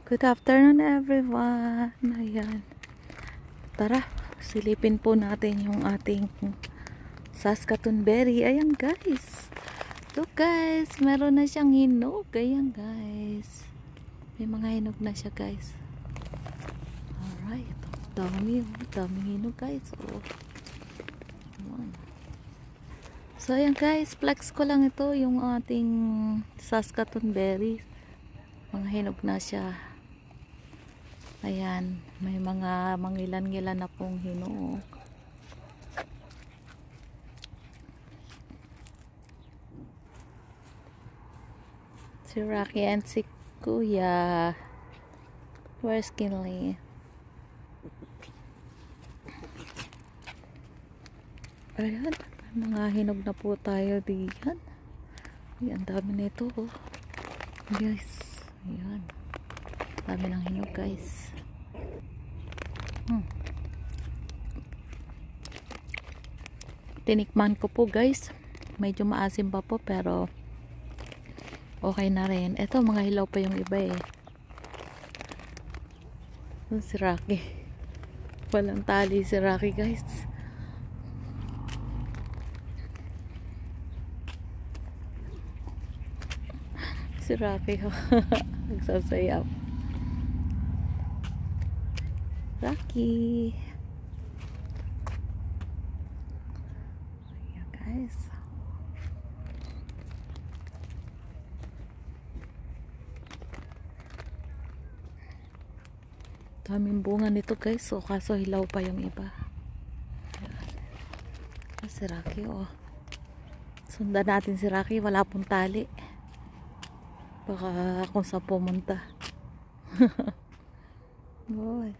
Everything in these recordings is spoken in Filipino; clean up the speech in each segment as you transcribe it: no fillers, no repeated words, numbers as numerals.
Good afternoon everyone. Ayan. Tara, silipin po natin yung ating Saskatoon berry. Ayan guys. Look guys, meron na siyang hinog. Ayan guys. May mga hinog na siya guys. Alright. Daming hinog guys. Oh. So ayan guys, flex ko lang ito yung ating Saskatoon berry. Mga hinog na siya. Ayan, may mga mangilan-ngilan na pong hinog. Si Rocky and si Kuya. Where's Kinley? Ayan, mga hinog na po tayo diyan. Ayan, dami nito oh. Guys, ayan. Dami ng hinog guys. Tinikman ko po guys. Medyo maasim pa po pero okay na rin. Ito mga hilaw pa yung iba eh. Si Rocky. Walang tali si Rocky guys. Si Rocky nagsasayaw. Rocky. Ayan guys. Daming bunga nito guys. So kaso hilaw pa yung iba. Ayan. Si Rocky oh. Sundan natin si Rocky. Wala pong tali. Baka kung saan pumunta. Boy.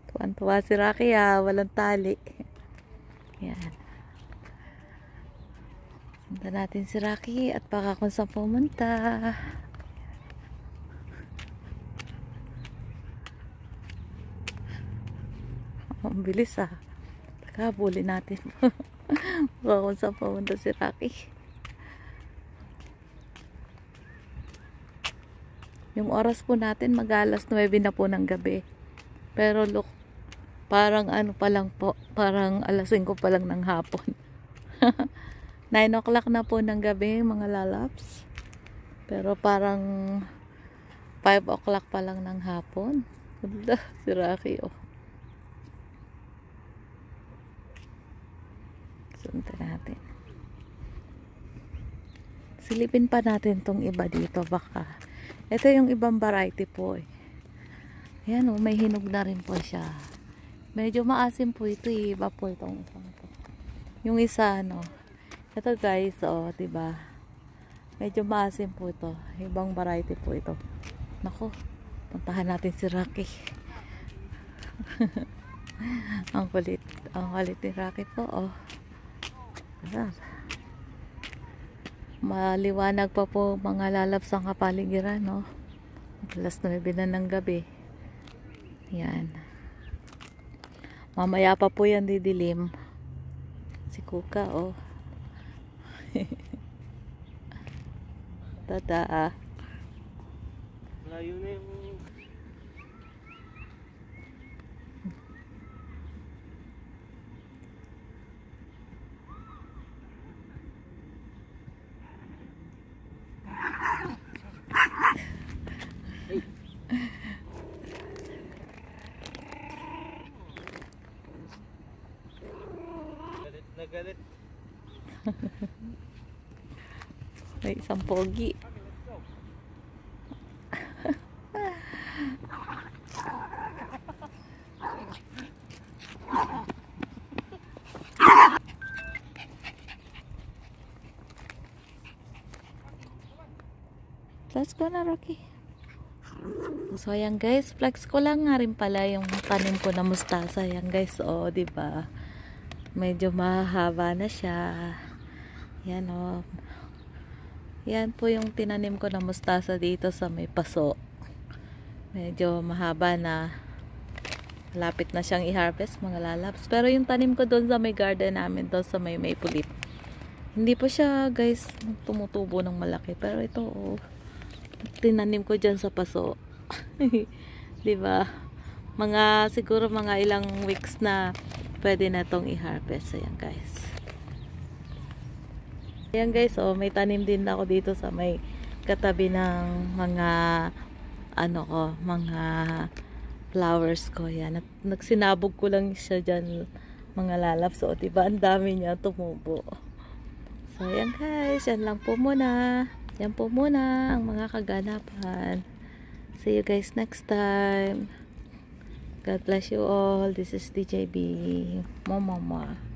Tuwan-tuwa si Rocky ah. Walang tali. Yan. Sundan natin si Rocky at baka kung saan pumunta. Ang bilis ah. Habulin natin. Baka kung saan pumunta si Rocky. Yung oras po natin mag-alas 9 na po ng gabi. Pero look, parang ano pa lang po, parang alas 5 pa lang ng hapon. 9 o'clock na po ng gabi mga lalaps. Pero parang 5 o'clock pa lang ng hapon. Si Rocky oh. Sundan natin. Silipin pa natin tong iba dito baka. Ito yung ibang variety po eh. Ayan oh, may hinog na rin po siya. Medyo maasim po ito eh. Iba po itong isang ito. Yung isa ano. Ito guys oh, diba? Medyo maasim po ito. Ibang variety po ito. Nako, puntahan natin si Rocky. Ang kulit ni Rocky po oh. Ayan. Maliwanag pa po mga lalabs ang kapaligiran no? Alas 9 na ng gabi. Yan. Mamaya pa po yan didilim. Si Kuka oh. Tada. Layo na yung galit. May isang pogi. Let's go na Rocky. So ayan guys, flex ko lang nga rin pala yung tanim ko na mustasa. Ayan guys, oh, diba? Medyo mahaba na siya. Yan oh. Yan po yung tinanim ko na mustasa dito sa may paso. Medyo mahaba na. Lapit na siyang i-harvest mga lalabs. Pero yung tanim ko doon sa may garden namin, doon sa may maple leaf. Hindi pa siya guys tumutubo ng malaki. Pero ito oh, tinanim ko dyan sa paso. 'Di ba? Siguro mga ilang weeks na pwede na tong i-harvest. Ayan guys. Ayan guys, oh, may tanim din ako dito sa may katabi ng mga mga flowers ko. Yan. At nagsinabog ko lang siya dyan, mga lalap. So, diba, ang dami niya tumubo. So, ayan guys, yan lang po muna. Yan po muna ang mga kaganapan. See you guys next time. God bless you all. This is DJB. Mama.